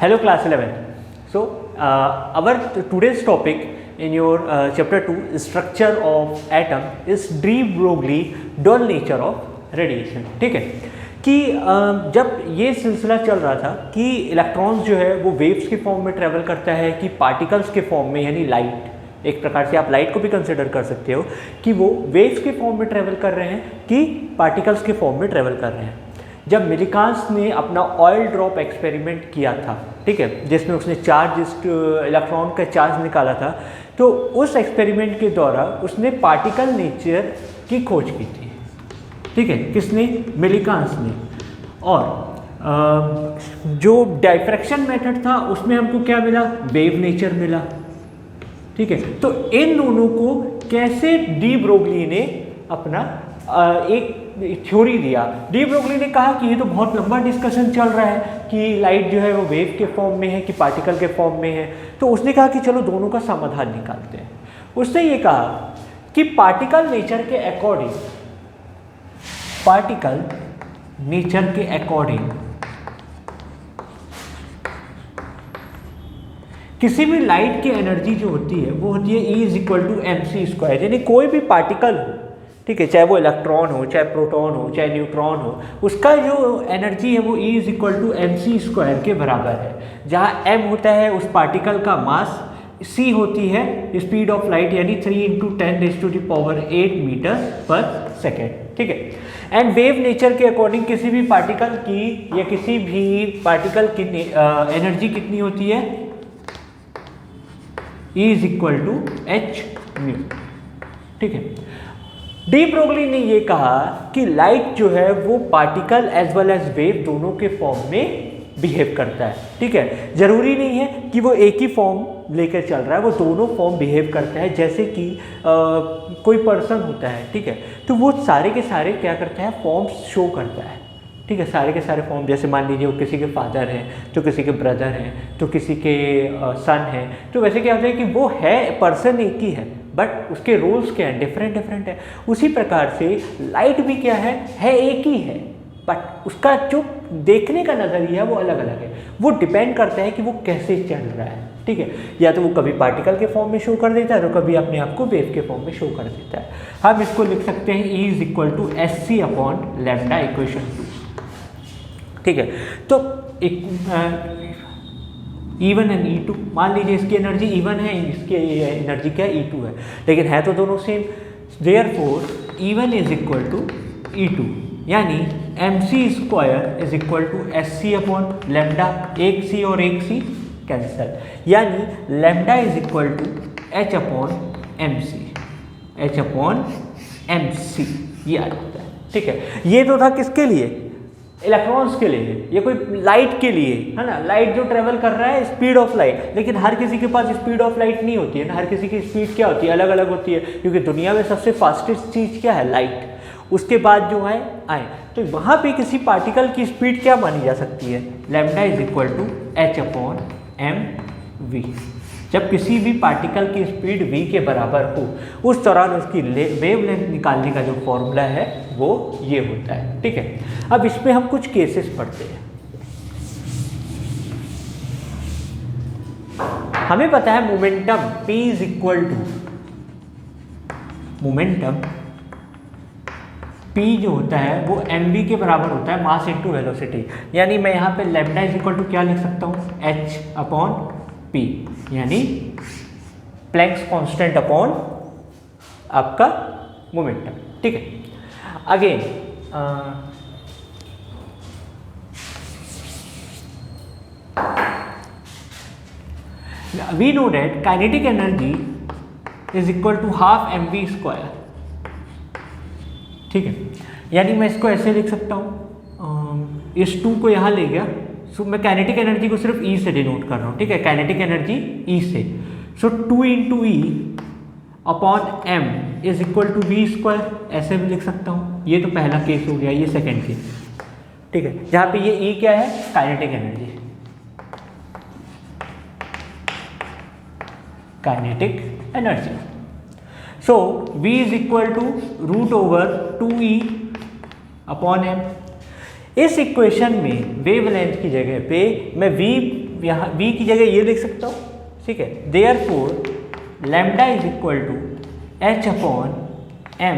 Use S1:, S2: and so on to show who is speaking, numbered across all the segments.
S1: Hello class 11. So our today's topic in your chapter 2 structure of atom is de Broglie dual nature of radiation. ठीक है कि जब ये सिलसिला चल रहा था कि इलेक्ट्रॉन्स जो है वो वेव्स के फॉर्म में ट्रेवल करता है कि पार्टिकल्स के फॉर्म में, यानी लाइट, एक प्रकार से आप लाइट को भी कंसिडर कर सकते हो कि वो वेव्स के फॉर्म में ट्रेवल कर रहे हैं कि पार्टिकल्स के फॉर्म में ट्रेवल कर रहे हैं। जब मिलिकांस ने अपना ऑयल ड्रॉप एक्सपेरिमेंट किया था, ठीक है, जिसमें उसने चार्ज इलेक्ट्रॉन का चार्ज निकाला था, तो उस एक्सपेरिमेंट के दौरान उसने पार्टिकल नेचर की खोज की थी। ठीक है, किसने? मिलिकांस ने। और जो डायफ्रैक्शन मेथड था उसमें हमको क्या मिला? वेव नेचर मिला। ठीक है, तो इन दोनों को कैसे डी ब्रोगली ने अपना एक थ्योरी दिया। डी ब्रोगली ने कहा कि ये तो बहुत लंबा डिस्कशन चल रहा है कि लाइट जो है वो वेव के फॉर्म में है कि पार्टिकल के फॉर्म में है, तो उसने कहा कि चलो दोनों का समाधान निकालते हैं। उसने ये कहा कि पार्टिकल नेचर के अकॉर्डिंग किसी भी लाइट की एनर्जी जो होती है वो होती है E=mc², यानी कोई भी पार्टिकल हो, ठीक है, चाहे वो इलेक्ट्रॉन हो, चाहे प्रोटॉन हो, चाहे न्यूट्रॉन हो, उसका जो एनर्जी है वो E=mc² के बराबर है, जहाँ m होता है उस पार्टिकल का मास, c होती है स्पीड ऑफ लाइट यानी 3 × 10⁸ मीटर/सेकेंड। ठीक है, एंड वेव नेचर के अकॉर्डिंग किसी भी पार्टिकल की या किसी भी पार्टिकल की एनर्जी कितनी होती है? E=hν। ठीक है, डी ब्रोगली ने ये कहा कि लाइट जो है वो particle as well as wave दोनों के फॉर्म में बिहेव करता है। ठीक है, जरूरी नहीं है कि वो एक ही फॉर्म लेकर चल रहा है, वो दोनों फॉर्म बिहेव करता है। जैसे कि कोई पर्सन होता है, ठीक है, तो वो सारे के सारे क्या करता है? फॉर्म्स शो करता है। ठीक है, सारे के सारे फॉर्म, जैसे मान लीजिए वो किसी के फादर हैं, तो किसी के ब्रदर हैं, तो किसी के सन हैं, तो वैसे क्या होता है कि वो है पर्सन एक ही है, बट उसके रोल्स क्या हैं? डिफरेंट है। उसी प्रकार से लाइट भी क्या है एक ही है, बट उसका जो देखने का नज़रिया है वो अलग अलग है। वो डिपेंड करता है कि वो कैसे चल रहा है। ठीक है, या तो वो कभी पार्टिकल के फॉर्म में शो कर देता है, तो कभी अपने आप को वेव के फॉर्म में शो कर देता है। हम इसको लिख सकते हैं E=sc/λ इक्वेशन 2। ठीक है, तो एक E1 एंड E2, मान लीजिए इसकी एनर्जी E1 है, इसकी एनर्जी क्या है? E2 है, लेकिन है तो दोनों सेम। देयरफॉर E1 = E2, यानी mc² = sc/λ। एक c और एक c कैंसल, यानी λ h/mc ये आ जाता है। ठीक है, ये तो था किसके लिए? इलेक्ट्रॉन्स के लिए, ये कोई लाइट के लिए है ना। लाइट जो ट्रेवल कर रहा है स्पीड ऑफ लाइट, लेकिन हर किसी के पास स्पीड ऑफ लाइट नहीं होती है ना, हर किसी की स्पीड क्या होती है? अलग अलग होती है, क्योंकि दुनिया में सबसे फास्टेस्ट चीज़ क्या है? लाइट। उसके बाद जो है आए, तो वहाँ पे किसी पार्टिकल की स्पीड क्या मानी जा सकती है? λ h/mv। जब किसी भी पार्टिकल की स्पीड v के बराबर हो, उस दौरान उसकी वेवलेंथ निकालने का जो फॉर्मूला है वो ये होता है। ठीक है, अब इसमें हम कुछ केसेस पढ़ते हैं। हमें पता है मोमेंटम P जो होता है वो mv के बराबर होता है, मास इंटू वेलोसिटी। यानी मैं यहाँ पे λ क्या लिख सकता हूँ? h/p, यानी प्लैंक्स कांस्टेंट अपॉन आपका मोमेंटम। ठीक है, again we know that kinetic energy = ½mv²। ठीक है, यानी मैं इसको ऐसे लिख सकता हूँ, इस 2 को यहाँ ले गया, सो मैं काइनेटिक एनर्जी को सिर्फ E से डिनोट कर रहा हूँ। ठीक है, काइनेटिक एनर्जी E से, सो 2 × E/m = v², ऐसे भी लिख सकता हूँ। ये तो पहला केस हो गया, ये सेकंड केस। ठीक है, जहाँ पे ये E क्या है? Kinetic energy. So v = √2E/m। इस इक्वेशन में वेवलेंथ की जगह पे मैं v यहाँ v की जगह ये लिख सकता हूँ, ठीक है। Therefore lambda is equal to h upon m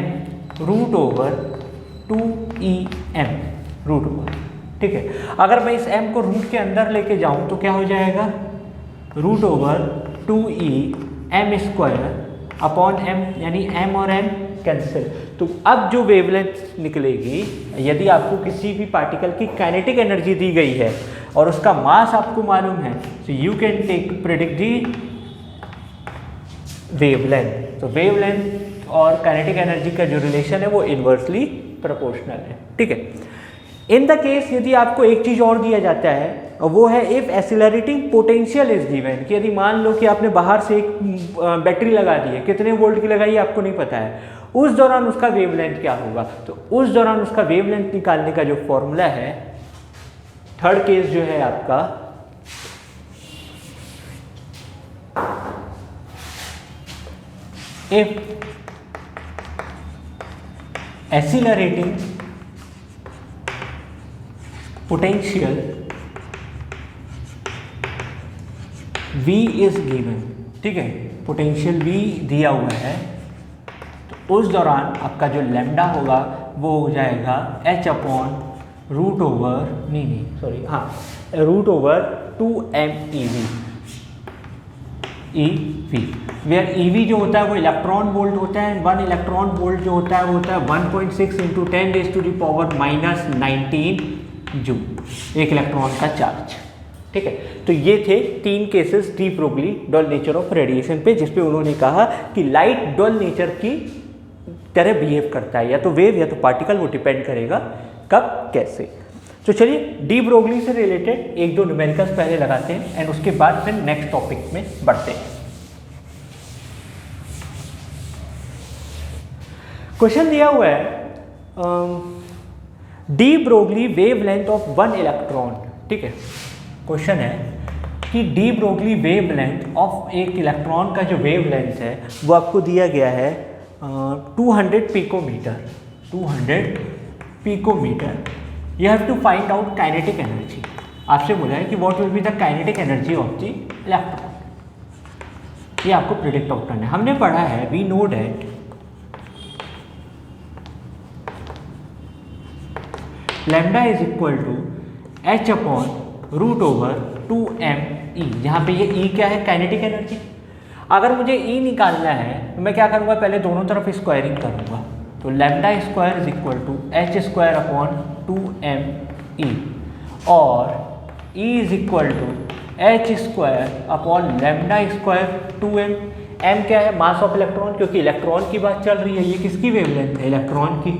S1: root over 2em root over, ठीक है। अगर मैं इस m को रूट के अंदर लेके जाऊँ तो क्या हो जाएगा, root over 2em square upon m, यानी m और m कैंसिल। तो अब जो वेवलेंथ निकलेगी, यदि आपको किसी भी पार्टिकल की काइनेटिक एनर्जी दी गई है और उसका मास आपको मालूम है, तो you can take predict the wavelength. तो वेवलेंथ और काइनेटिक एनर्जी का जो रिलेशन है वो इन्वर्सली प्रोपोर्शनल है, ठीक है। इन द केस यदि आपको एक चीज़ और दिया जाता है, और वो है if accelerating potential is given, कि यदि मान लो कि आपने बाहर से एक बैटरी लगा दी है, कितने वोल्ट की लगाई आपको नहीं पता है, उस दौरान उसका वेवलेंथ क्या होगा। तो उस दौरान उसका वेवलेंथ निकालने का जो फॉर्मूला है, थर्ड केस जो है आपका, if accelerating potential V is given, ठीक है, पोटेंशियल V दिया हुआ है, तो उस दौरान आपका जो लैम्डा होगा वो हो जाएगा h upon root over root over 2m EV, where EV जो होता है वो इलेक्ट्रॉन वोल्ट होता है। 1 इलेक्ट्रॉन वोल्ट जो होता है वो होता है 1.6 इंटू 10⁻⁻⁻19 जूल, एक इलेक्ट्रॉन का चार्ज, ठीक है। तो ये थे 3 cases de Broglie dual nature of radiation पे, जिसपे उन्होंने कहा कि लाइट डुअल नेचर की तरह बिहेव करता है, या तो वेव या तो पार्टिकल, वो डिपेंड करेगा कब कैसे। तो चलिए डी ब्रोगली से रिलेटेड 1-2 न्यूमेरिकल्स पहले लगाते हैं एंड उसके बाद फिर नेक्स्ट टॉपिक में बढ़ते हैं। क्वेश्चन दिया हुआ है de Broglie wavelength of 1 electron, ठीक है। क्वेश्चन है कि डी ब्रोगली वेवलेंथ ऑफ एक इलेक्ट्रॉन का जो वेवलेंथ है वो आपको दिया गया है 200 picometre, 200 picometre. You have to find out kinetic energy. आपसे बोला है कि what will be the kinetic energy of the electron, ये आपको प्रिडिक्ट आउट करना है। हमने पढ़ा है, we know that lambda is equal to h upon root over 2m E। यहाँ पे ये E क्या है, काइनेटिक एनर्जी। अगर मुझे E निकालना है तो मैं क्या करूँगा, पहले दोनों तरफ स्क्वायरिंग करूँगा। तो lambda square is equal to h square upon 2m E, और E is equal to h square upon lambda square 2m। m क्या है, मास ऑफ इलेक्ट्रॉन, क्योंकि इलेक्ट्रॉन की बात चल रही है। ये किसकी वेवलेंथ है, इलेक्ट्रॉन की।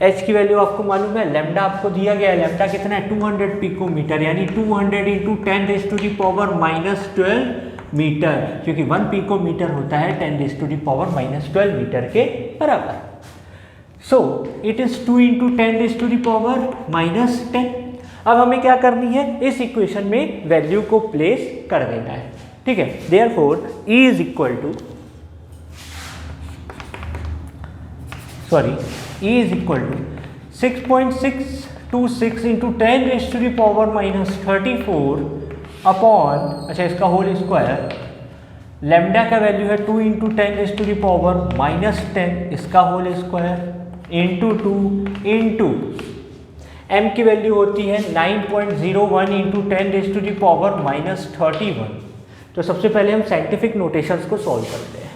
S1: h की वैल्यू आपको मालूम है, लैम्डा आपको दिया गया है, लैम्डा कितना है 200 पिकोमीटर, यानी 200 इंटू 10⁻⁻12 मीटर, क्योंकि 1 पिकोमीटर होता है 10⁻⁻12 मीटर के बराबर। So it is 2 into 10⁻⁻10। अब हमें क्या करनी है, इस इक्वेशन में वैल्यू को प्लेस कर देना है, ठीक है। Therefore E is equal to E is equal to 6.626 into 10⁻⁻34 upon, अच्छा इसका होल स्क्वायर, लैम्डा का वैल्यू है 2 इंटू 10⁻⁻10 इसका whole square into 2 into m की वैल्यू होती है 9.01 इंटू 10⁻⁻31। तो सबसे पहले हम साइंटिफिक नोटेशंस को सॉल्व करते हैं।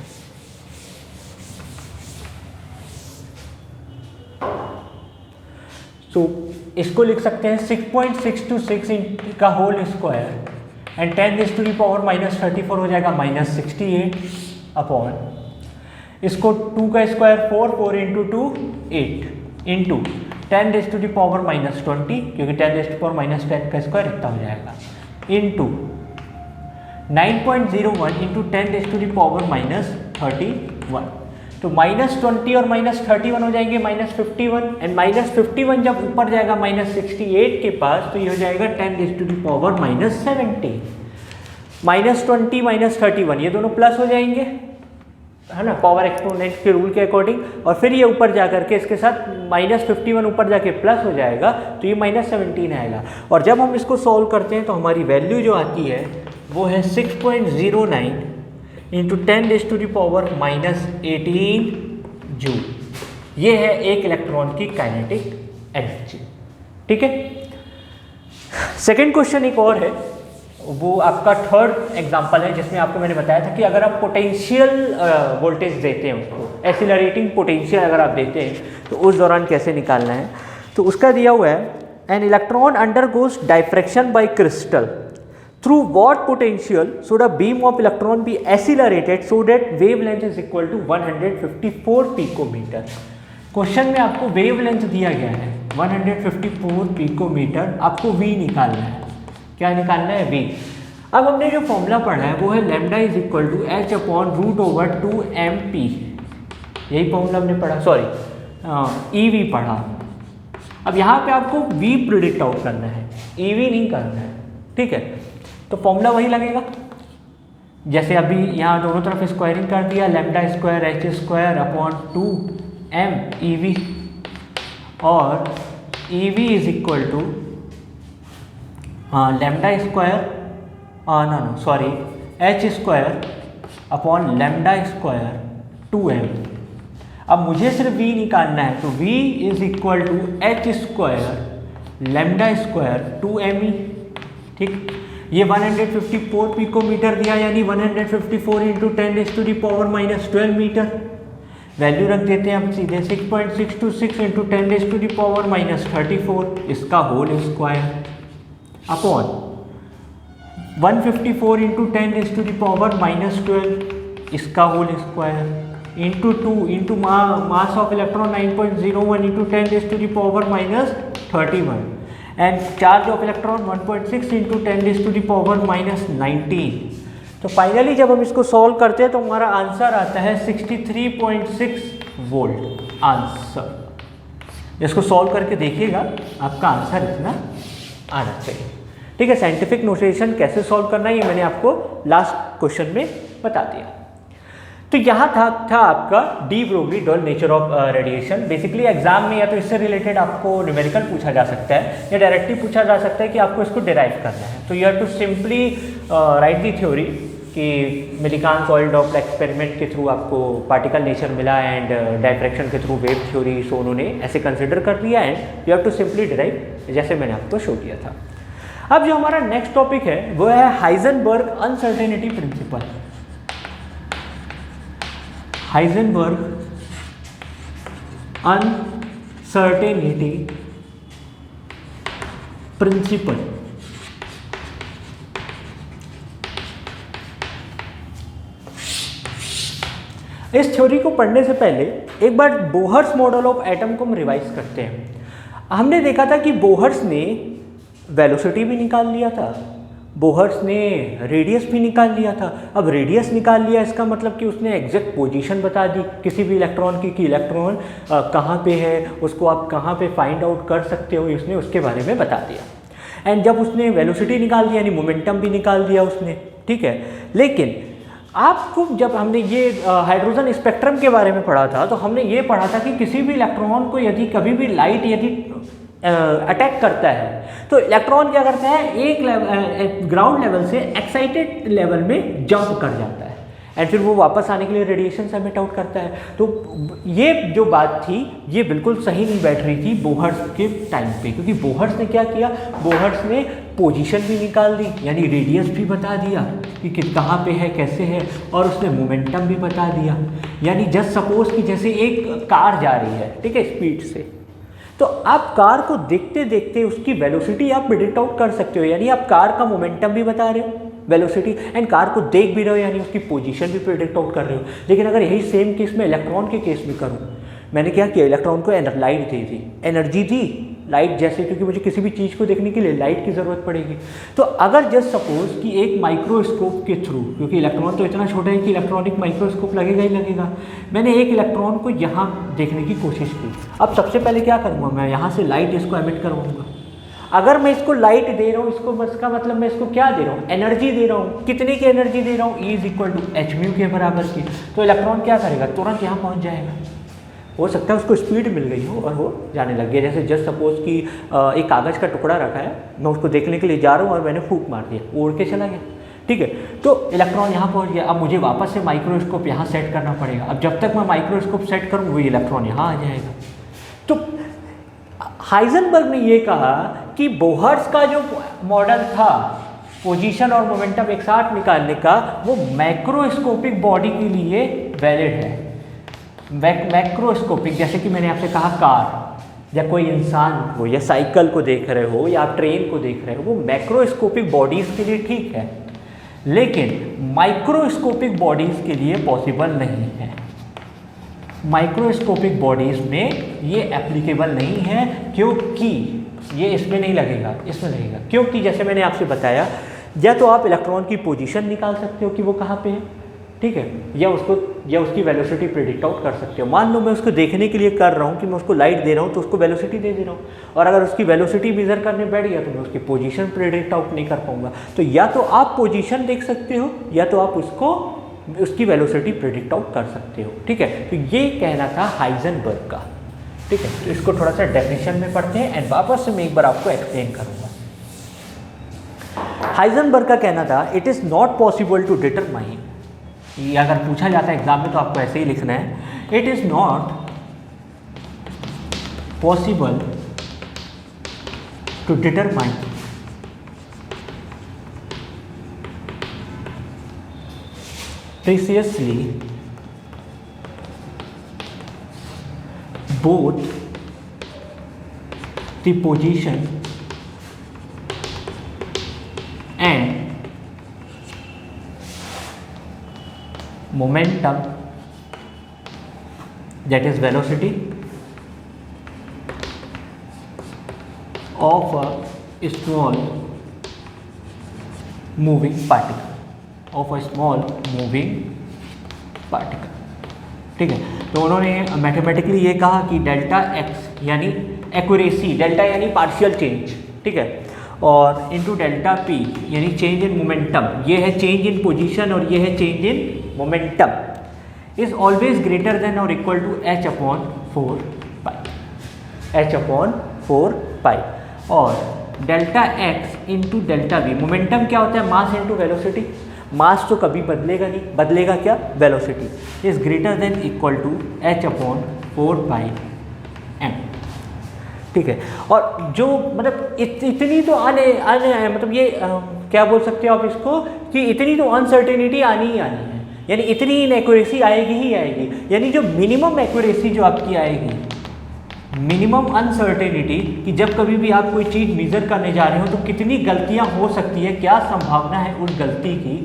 S1: तो इसको लिख सकते हैं 6.626 का होल स्क्वायर एंड 10⁻⁻34 हो जाएगा -68 अपॉन, इसको 2 का स्क्वायर 4 इंटू 2 8 इंटू 10⁻⁻20, क्योंकि 10⁻⁻10 का स्क्वायर इतना हो जाएगा, इंटू 9.01 इंटू 10⁻⁻31। तो -20 और -31 हो जाएंगे -51, एंड -51 जब ऊपर जाएगा -68 के पास, तो ये हो जाएगा 10⁻⁻70। -20 -31 ये दोनों प्लस हो जाएंगे, है ना, पावर एक्सपोनेंट के रूल के अकॉर्डिंग, और फिर ये ऊपर जा करके इसके साथ -51 ऊपर जाके प्लस हो जाएगा, तो ये -17 आएगा। और जब हम इसको सॉल्व करते हैं तो हमारी वैल्यू जो आती है वो है 6.09 इंटू 10⁻⁻18 जूल। ये है एक इलेक्ट्रॉन की काइनेटिक एनर्जी। ठीक है। सेकेंड क्वेश्चन एक और है, वो आपका थर्ड एग्जाम्पल है, जिसमें आपको मैंने बताया था कि अगर आप पोटेंशियल वोल्टेज देते हैं, उसको एक्सीलरेटिंग पोटेंशियल अगर आप देते हैं तो उस दौरान कैसे निकालना है। तो उसका दिया हुआ है, an electron undergoes diffraction by crystal through what potential should a beam of electron be accelerated so that wavelength is equal to 154 picometre. Question में आपको वेवलेंथ दिया गया है 154 पिकोमीटर, आपको v निकालना है। क्या निकालना है? v। अब हमने जो फॉर्मूला पढ़ा है वो है lambda is equal to h/√/2mp। यही फॉर्मूला हमने पढ़ा, सॉरी EV पढ़ा। अब यहाँ पे आपको v प्रिडिक्ट आउट करना है, EV नहीं करना है। ठीक है, तो फॉर्मूला वही लगेगा जैसे अभी यहाँ दोनों तरफ स्क्वायरिंग कर दिया, लैम्डा स्क्वायर h²/2m EV, और EV is equal to lambda square h²/λ² 2m। अब मुझे सिर्फ v निकालना है, तो v is equal to h²λ² 2me। ठीक, ये 154 पिकोमीटर दिया, यानी 154 इंटू 10⁻⁻12 मीटर। वैल्यू रख देते हैं हम सीधे 6.626 इंटू 10⁻34, इसका होल स्क्वायर अपॉन 154 इंटू 10⁻⁻12, इसका whole square into 2 into mass of electron 9.01 into 10⁻31 and charge of electron 1.6 into 10⁻19। तो फाइनली जब हम इसको सॉल्व करते हैं तो हमारा आंसर आता है 63.6 वोल्ट आंसर। इसको सॉल्व करके देखिएगा, आपका आंसर इतना आना चाहिए। ठीक है, साइंटिफिक नोटेशन कैसे सॉल्व करना है ये मैंने आपको लास्ट क्वेश्चन में बता दिया। तो यहाँ था आपका de Broglie dual nature of radiation. Basically exam में या तो इससे रिलेटेड आपको न्यूमेरिकल पूछा जा सकता है या डायरेक्टली पूछा जा सकता है कि आपको इसको डिराइव करना है। तो you have to simply write the theory कि मिलिकान सॉलिड ड्रॉपलेट एक्सपेरिमेंट के थ्रू आपको पार्टिकल नेचर मिला एंड डायफ्रैक्शन के थ्रू वेव थ्योरी, सो उन्होंने ऐसे कंसिडर कर लिया and you have to simply derive, जैसे मैंने आपको शो किया था। अब जो हमारा नेक्स्ट टॉपिक है वो है Heisenberg uncertainty principle. Heisenberg uncertainty principle. इस थ्योरी को पढ़ने से पहले एक बार बोहर्स मॉडल ऑफ एटम को हम रिवाइज करते हैं। हमने देखा था कि बोहर्स ने वेलोसिटी भी निकाल लिया था, बोहर्स ने रेडियस भी निकाल लिया था। अब रेडियस निकाल लिया, इसका मतलब कि उसने एग्जैक्ट पोजीशन बता दी किसी भी इलेक्ट्रॉन की, कि इलेक्ट्रॉन कहाँ पे है, उसको आप कहाँ पे फाइंड आउट कर सकते हो, उसने उसके बारे में बता दिया। एंड जब उसने वेलोसिटी निकाल दिया यानी मोमेंटम भी निकाल दिया उसने, ठीक है। लेकिन आपको जब हमने ये हाइड्रोजन स्पेक्ट्रम के बारे में पढ़ा था तो हमने ये पढ़ा था कि किसी भी इलेक्ट्रॉन को यदि कभी भी लाइट यदि अटैक करता है तो इलेक्ट्रॉन क्या करता है, एक ग्राउंड लेवल से एक्साइटेड लेवल में जंप कर जाता है एंड फिर वो वापस आने के लिए रेडिएशन से एमिट आउट करता है। तो ये जो बात थी ये बिल्कुल सही नहीं बैठ रही थी बोहर्स के टाइम पे, क्योंकि बोहर्स ने क्या किया, बोहर्स ने पोजीशन भी निकाल दी यानी रेडियस भी बता दिया कि कहाँ पे है, कैसे है, और उसने मोमेंटम भी बता दिया। यानी जस्ट सपोज कि जैसे एक कार जा रही है, ठीक है, स्पीड से, तो आप कार को देखते देखते उसकी वेलोसिटी आप प्रिडिक्ट आउट कर सकते हो, यानी आप कार का मोमेंटम भी बता रहे हो, वेलोसिटी, एंड कार को देख भी रहे हो यानी उसकी पोजीशन भी प्रिडिक्ट आउट कर रहे हो। लेकिन अगर यही सेम केस में इलेक्ट्रॉन के केस में करूँ, मैंने क्या किया, इलेक्ट्रॉन को लाइट दे दी, एनर्जी दी लाइट जैसे, क्योंकि मुझे किसी भी चीज़ को देखने के लिए लाइट की ज़रूरत पड़ेगी। तो अगर जस्ट सपोज कि एक माइक्रोस्कोप के थ्रू, क्योंकि इलेक्ट्रॉन तो इतना छोटा है कि इलेक्ट्रॉनिक माइक्रोस्कोप लगेगा ही लगेगा, मैंने एक इलेक्ट्रॉन को यहाँ देखने की कोशिश की। अब सबसे पहले क्या करूँगा, मैं यहाँ से लाइट इसको एमिट करवाऊँगा। अगर मैं इसको लाइट दे रहा हूँ, इसको इसका मतलब मैं इसको क्या दे रहा हूँ, एनर्जी दे रहा हूँ। कितने की एनर्जी दे रहा हूँ, E is equal to H mu के बराबर की। तो इलेक्ट्रॉन क्या करेगा, तुरंत यहाँ पहुँच जाएगा। हो सकता है उसको स्पीड मिल गई हो और वो जाने लग गया। जैसे जस्ट सपोज कि एक कागज़ का टुकड़ा रखा है, मैं उसको देखने के लिए जा रहा हूँ और मैंने फूंक मार दिया, वो उड़ के चला गया। ठीक है, तो इलेक्ट्रॉन यहाँ पहुँच गया। अब मुझे वापस से माइक्रोस्कोप यहाँ सेट करना पड़ेगा। अब जब तक मैं माइक्रोस्कोप सेट करूँ वही इलेक्ट्रॉन यहाँ आ जाएगा। तो हाइजेनबर्ग ने ये कहा कि बोहर्स का जो मॉडल था पोजीशन और मोमेंटम एक साथ निकालने का, वो मैक्रोस्कोपिक बॉडी के लिए वैलिड है। मैक्रोस्कोपिक, जैसे कि मैंने आपसे कहा कार या कोई इंसान हो या साइकिल को देख रहे हो या आप ट्रेन को देख रहे हो, वो मैक्रोस्कोपिक बॉडीज़ के लिए ठीक है, लेकिन माइक्रोस्कोपिक बॉडीज़ के लिए पॉसिबल नहीं है। माइक्रोस्कोपिक बॉडीज़ में ये एप्लीकेबल नहीं है, क्योंकि ये इसमें नहीं लगेगा, इसमें लगेगा। क्योंकि जैसे मैंने आपसे बताया, या तो आप इलेक्ट्रॉन की पोजीशन निकाल सकते हो कि वो कहाँ पे है, ठीक है, या उसकी वेलोसिटी प्रेडिक्ट आउट कर सकते हो। मान लो मैं उसको देखने के लिए कर रहा हूँ कि मैं उसको लाइट दे रहा हूँ, तो उसको वेलोसिटी दे रहा हूँ, और अगर उसकी वेलोसिटी मेजर करने बैठ गया तो मैं उसकी पोजीशन प्रेडिक्ट आउट नहीं कर पाऊंगा। तो या तो आप पोजीशन देख सकते हो या तो आप उसकी वेलोसिटी प्रेडिक्ट आउट कर सकते हो। ठीक है, तो ये कहना था हाइजेनबर्ग का। ठीक है, तो इसको थोड़ा सा डेफिनेशन में पढ़ते हैं एंड वापस से मैं एक बार आपको एक्सप्लेन करूँगा। हाइजेनबर्ग का कहना था, it is not possible to determine, ये अगर पूछा जाता है एग्जाम में तो आपको ऐसे ही लिखना है, it is not possible to determine precisely both the position and momentum, that is velocity, of a small moving particle, of a small moving particle. ठीक है, तो उन्होंने मैथमेटिकली ये कहा कि डेल्टा एक्स यानी एक्यूरेसी, डेल्टा यानी पार्शियल चेंज, ठीक है, और इनटू डेल्टा पी यानी चेंज इन मोमेंटम, ये है चेंज इन पोजीशन और ये है change in momentum, is always greater than और equal to H upon 4 pi, H upon 4 pi. और delta X into delta V, momentum क्या होता है, मास इंटू वेलोसिटी, मास तो कभी बदलेगा नहीं, बदलेगा क्या, velocity, is greater than equal to H upon 4 pi M. ठीक है, और जो मतलब इतनी तो मतलब ये क्या बोल सकते हो आप इसको, कि इतनी तो अनसर्टेनिटी आनी ही आनी है, यानी इतनी इनएक्यूरेसी आएगी ही आएगी, यानी जो मिनिमम एक्यूरेसी जो आपकी आएगी, मिनिमम अनसर्टेनिटी, कि जब कभी भी आप कोई चीज़ मेजर करने जा रहे हो तो कितनी गलतियां हो सकती है, क्या संभावना है उस गलती की,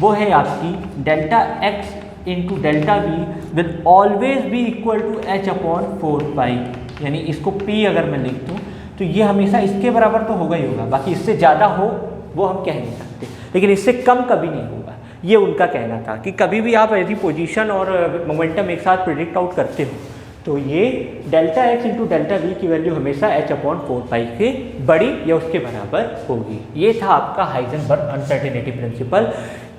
S1: वो है आपकी delta X into delta V will always be equal to H upon 4 pi. यानी इसको पी अगर मैं लिख दूँ तो ये हमेशा इसके बराबर तो होगा ही होगा, बाकी इससे ज़्यादा हो वो हम कह नहीं सकते, लेकिन इससे कम कभी नहीं होगा। ये उनका कहना था कि कभी भी आप यदि पोजीशन और मोमेंटम एक साथ प्रेडिक्ट आउट करते हो तो ये delta X into delta we की वैल्यू हमेशा एच अपॉन 4 पाई के बड़ी या उसके बराबर होगी। ये था आपका हाइजेनबर्ग अनसर्टेनिटी प्रिंसिपल।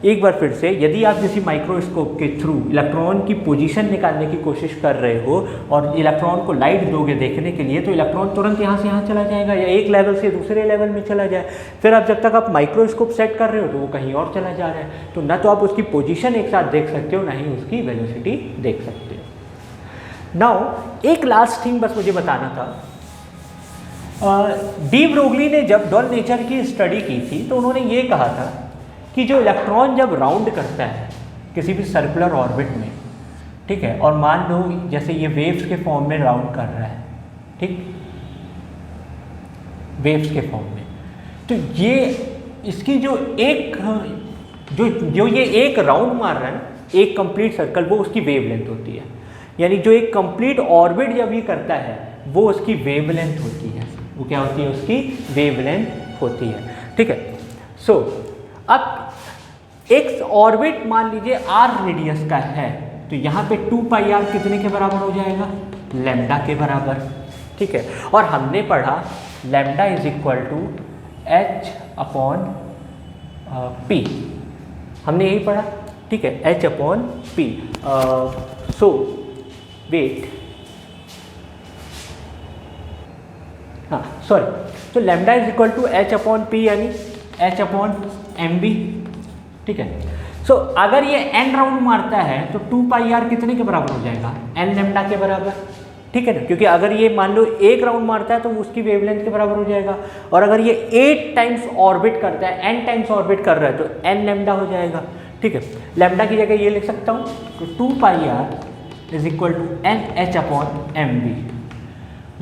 S1: एक बार फिर से, यदि आप किसी माइक्रोस्कोप के थ्रू इलेक्ट्रॉन की पोजीशन निकालने की कोशिश कर रहे हो और इलेक्ट्रॉन को लाइट दोगे देखने के लिए, तो इलेक्ट्रॉन तुरंत यहाँ से यहाँ चला जाएगा या एक लेवल से दूसरे लेवल में चला जाए। फिर आप जब तक आप माइक्रोस्कोप सेट कर रहे हो तो वो कहीं और चला जा रहा है, तो ना तो आप उसकी पोजीशन एक साथ देख सकते हो, ना ही उसकी वेलोसिटी देख सकते हो। नाउ एक लास्ट थिंग बस मुझे बताना था। डी ब्रोगली ने जब डॉल नेचर की स्टडी की थी तो उन्होंने ये कहा था कि जो इलेक्ट्रॉन जब राउंड करता है किसी भी सर्कुलर ऑर्बिट में, ठीक है, और मान लो जैसे ये वेव्स के फॉर्म में राउंड कर रहा है, ठीक, वेव्स के फॉर्म में, तो ये इसकी जो ये एक राउंड मार रहा है, एक कंप्लीट सर्कल, वो उसकी वेवलेंथ होती है। यानी जो एक कंप्लीट ऑर्बिट जब ये करता है वो उसकी वेवलेंथ होती है, वो क्या होती है, उसकी वेवलेंथ होती है। ठीक है, सो अब एक ऑर्बिट मान लीजिए आर रेडियस का है, तो यहाँ पे 2 पाई आर कितने के बराबर हो जाएगा, लैम्डा के बराबर। ठीक है, और हमने पढ़ा lambda is equal to H upon P, हमने यही पढ़ा, ठीक है, H upon P. So wait, हाँ सॉरी, तो lambda is equal to H upon P यानी एच अपॉन एम बी, ठीक है। सो अगर ये एन राउंड मारता है तो 2 पाई आर कितने के बराबर हो जाएगा, एन लैम्डा के बराबर, ठीक है ना, क्योंकि अगर ये मान लो एक राउंड मारता है तो उसकी वेवलेंथ के बराबर हो जाएगा, और अगर ये 8 टाइम्स ऑर्बिट करता है, एन टाइम्स ऑर्बिट कर रहा है तो एन लैम्डा हो जाएगा, ठीक है। लैम्डा की जगह ये लिख सकता हूँ, तो 2 pi R is equal to N H upon M B,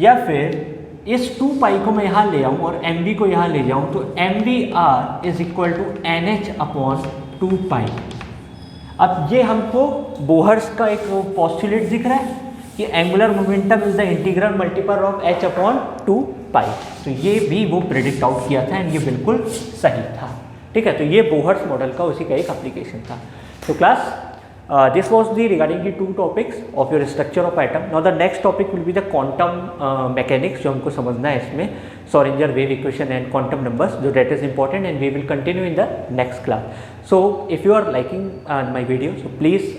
S1: या फिर इस 2 पाई को मैं यहाँ ले आऊँ और एम बी को यहाँ ले जाऊँ तो M B R is equal to N H upon 2 pi. अब ये हमको बोहर्स का एक पॉस्टुलेट दिख रहा है कि angular momentum is the integral multiple of H upon 2 पाई, तो ये भी वो प्रेडिक्ट आउट किया था एंड ये बिल्कुल सही था, ठीक है। तो ये बोहर्स मॉडल का उसी का एक एप्लीकेशन था। तो class this was the regarding the 2 topics of your structure of atom. Now the next topic will be the quantum mechanics, जो हमको समझना है इसमें Schrödinger wave equation and quantum numbers, जो that is important, and we will continue in the next class. So if you are liking my video, so please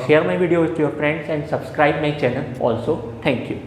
S1: share my video with your friends and subscribe my channel also. Thank you.